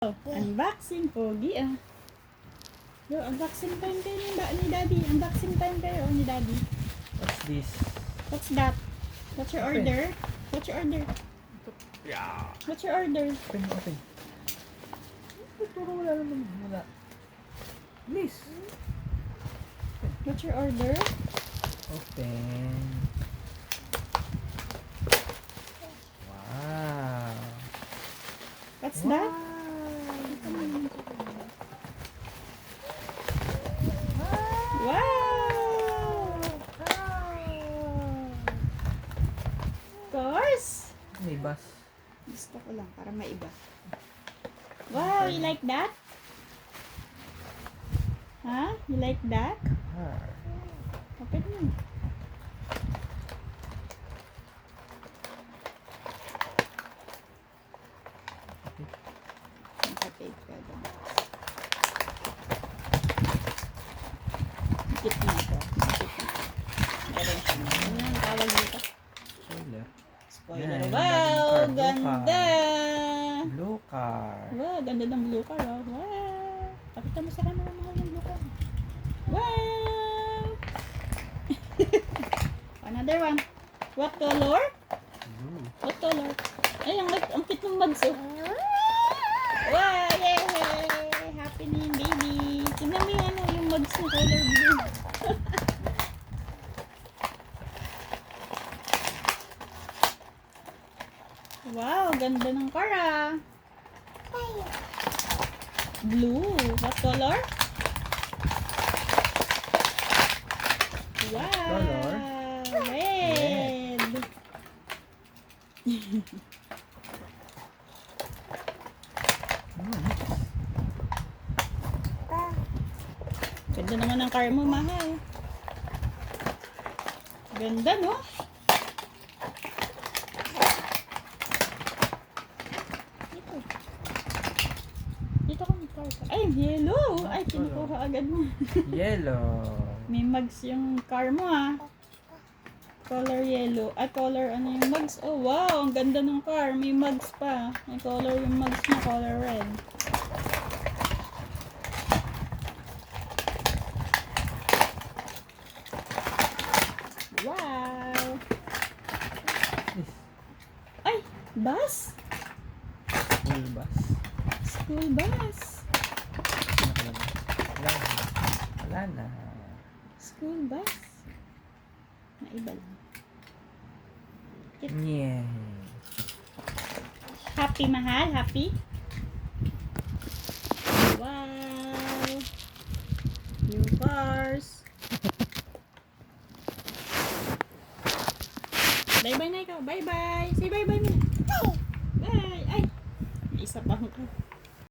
Oh, unboxing pogi ah. Yo, unboxing time kayo ni Daddy. Unboxing time kayo ni Daddy. What's this? What's that? What's your Open. order? What's your order? Yeah. What's your order? Open. Puro wala naman. Wala. Please. What's your order? Open. Wow. What's Wow. that? Wow! Course! May bus. Gusto ko lang para maiba. Wow, you like that? Huh? You like that? Open mo. Naka-tape ka doon. Dikit na ito. Dikit na. Meron siya. Ano ang tawag dito? Spoiler. Spoiler. Yan, Wow! bagong card. Ganda! Blue car. Wow! Ganda ng blue car. Oh. Wow! Pakita mo sa camera mo yung blue car. Wow! Another one. What color? Blue. What color? Ay, ang cute ng bags oh. Wow! Yay! Happy na yung baby. Tingnan mo yung ano, yung bags na color blue. Wow! Ganda ng car ah. Blue. What color? Wow! color? Red. Ganda naman ng car mo, mahal. Ganda, no? Dito. Dito ka mag-car ka. Ay, yellow! Ay, kinukuha agad mo. Yellow. May mugs yung car mo, ah. Color yellow. Ay, color ano yung mugs? Oh, wow! Ang ganda ng car. May mugs pa. May color yung mugs mo, color red. Wow! This. Ay! Bus? School bus. School bus. Wala na. Wala na. School bus? Naiba lang. Yeah. Happy, mahal? Happy? Wow! New cars. Bye-bye na ikaw. Bye-bye. Say bye-bye mo. Bye. Ay! May isa pa ako.